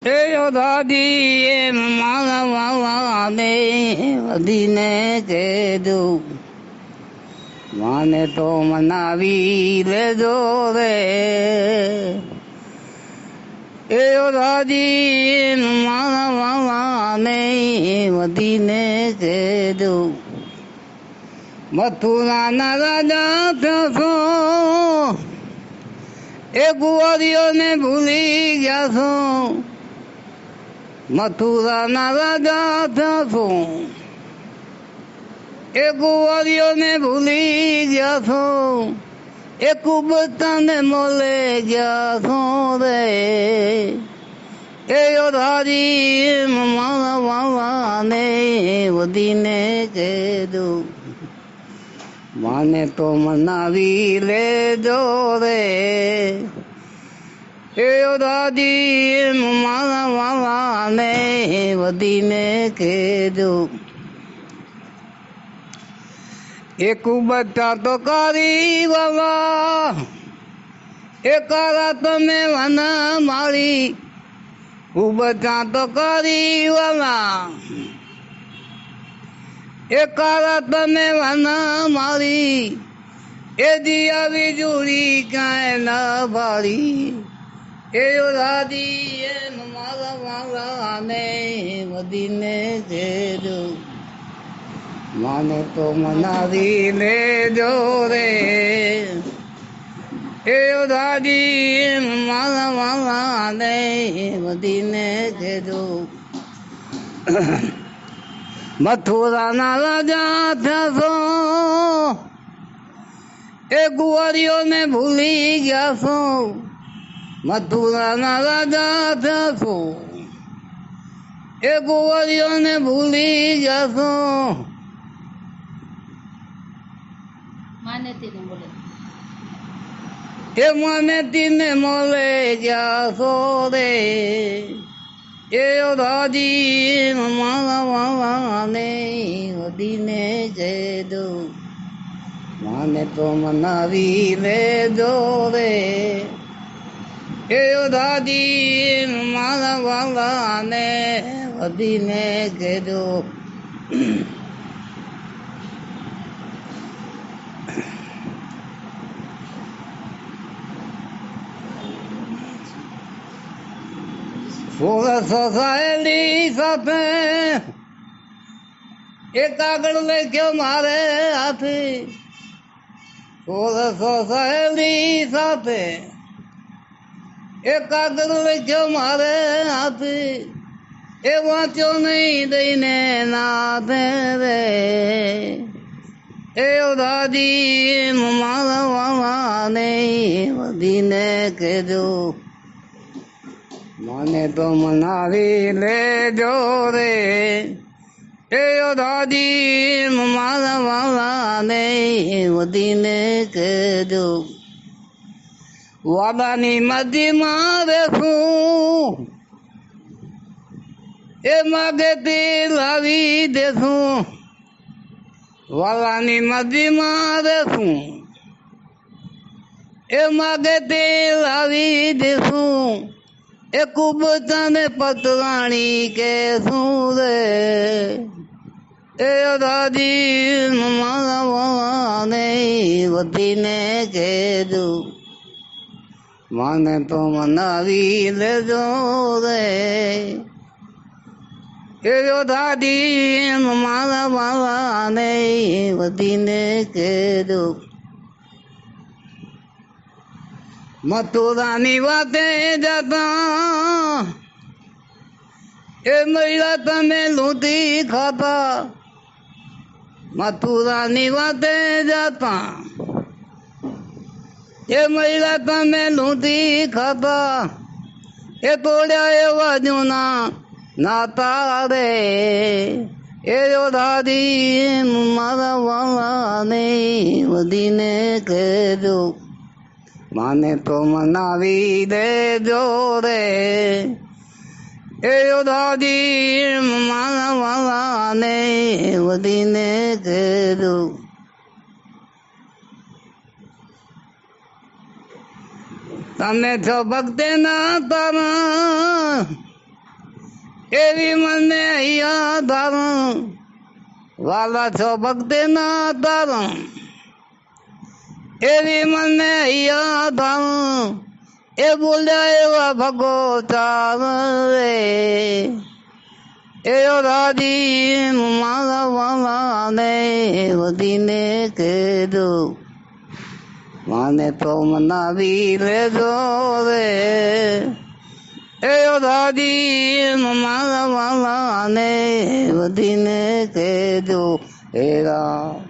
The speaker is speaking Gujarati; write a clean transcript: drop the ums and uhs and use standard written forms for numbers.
એ દાદી એમ મારા વાલાને વધીને કહેજો, માને તો મનાવી લેજો રે. એ દાદી એમ મારા વાલાને વધીને કહેજો, મથુરાના રાજા થશો, એ કુંવરીઓને ભૂલી ગયા છો. મથુરાના રાજા થશો, એ કુંવરીઓને ભૂલી ગયા છો. એ કુબતાને મોલે ગયા છો રે. એ યોધારી મારા વાલાને વધીને કહેજો, માને તો મનાવી લેજો રે. એ દાદી મારા વાલાને વધીને કહેજો, એક બચ્ચા તો કરી વાલા, એ કારા તમે વના મારી. બચ્ચા તો કરી વાલા, એ કારા તમે વના મારી. એ દિયા વીજળી કાંઈ ના ભાળી. એ દાદી એમ મારા વાલાને વધીને કહેજો, માને તો મનાવી લેજો રે. એ દાદી એમ મારા વાલાને વધીને કહેજો, મથુરાના રાજા થશો, એ કુંવરીઓને ભૂલી ગયા છો. મથુરાના રાજા થશો, એ કુંવરીઓને ભૂલી ગયા છો. એ માનેતીને મોલે ગયા છો રે. એ દાદી મારા વાલાને વધીને કહેજો, માને તો મનાવી લેજો રે. એ દાદી મારા વાલાને વધીને કહેજો, સોળસો સહેલી સાથે એક આગળ લખ્યો મારે હાથે. સોળસો સહેલી સાથે એક આગળ લખ્યો મારે હાથે. એ વાંચ્યો નહીં દઈને નાથે રે. એ દાદી મારા વાલાને વધીને કહેજો, મને તો મનાવી લેજો રે. એ દાદી મારા વાલાને વધીને કહેજો, વાલાની મધ્યમાં બેસું, એ માગે તે લાવી દેશું. વાલાની મધ્યમાં બેસું, એ માગે તે લાવી દેશું. એ કુબતાને પતરાણી કે શું રે. એ દાદી મારા વાલાને વધીને કહેજો, માને તો મનાવી લેજો રે. એ દાદી મારા વાલાને વધીને કહેજો, મથુરાની વાતે જતા એ મહિલા તમે લૂંટી ખાતા. મથુરાની વાતે જતા એ મહિલા તમે લૂંટી ખાતા. એ તોડ્યા એવા જૂના નાતા રે. એ દાદી મારા વાલાને વધીને કહેજો, માને તો મનાવી દેજો રે. એ દાદી મારા વાલાને વધીને કહેજો, તમે છો ભક્તના તારા એવી મને અહીંયા ધારણ વાલા છો ભક્તિના તારણ એવી મને અહીંયા ધારણ એ બોલ્યા એવા ભગો ચાર રે એ રાજી મારા વાલાને વધીને કહેજો માને તો મનાવી લેજો રે એ દાદી મારા વાલાને વધીને કહેજો હેરા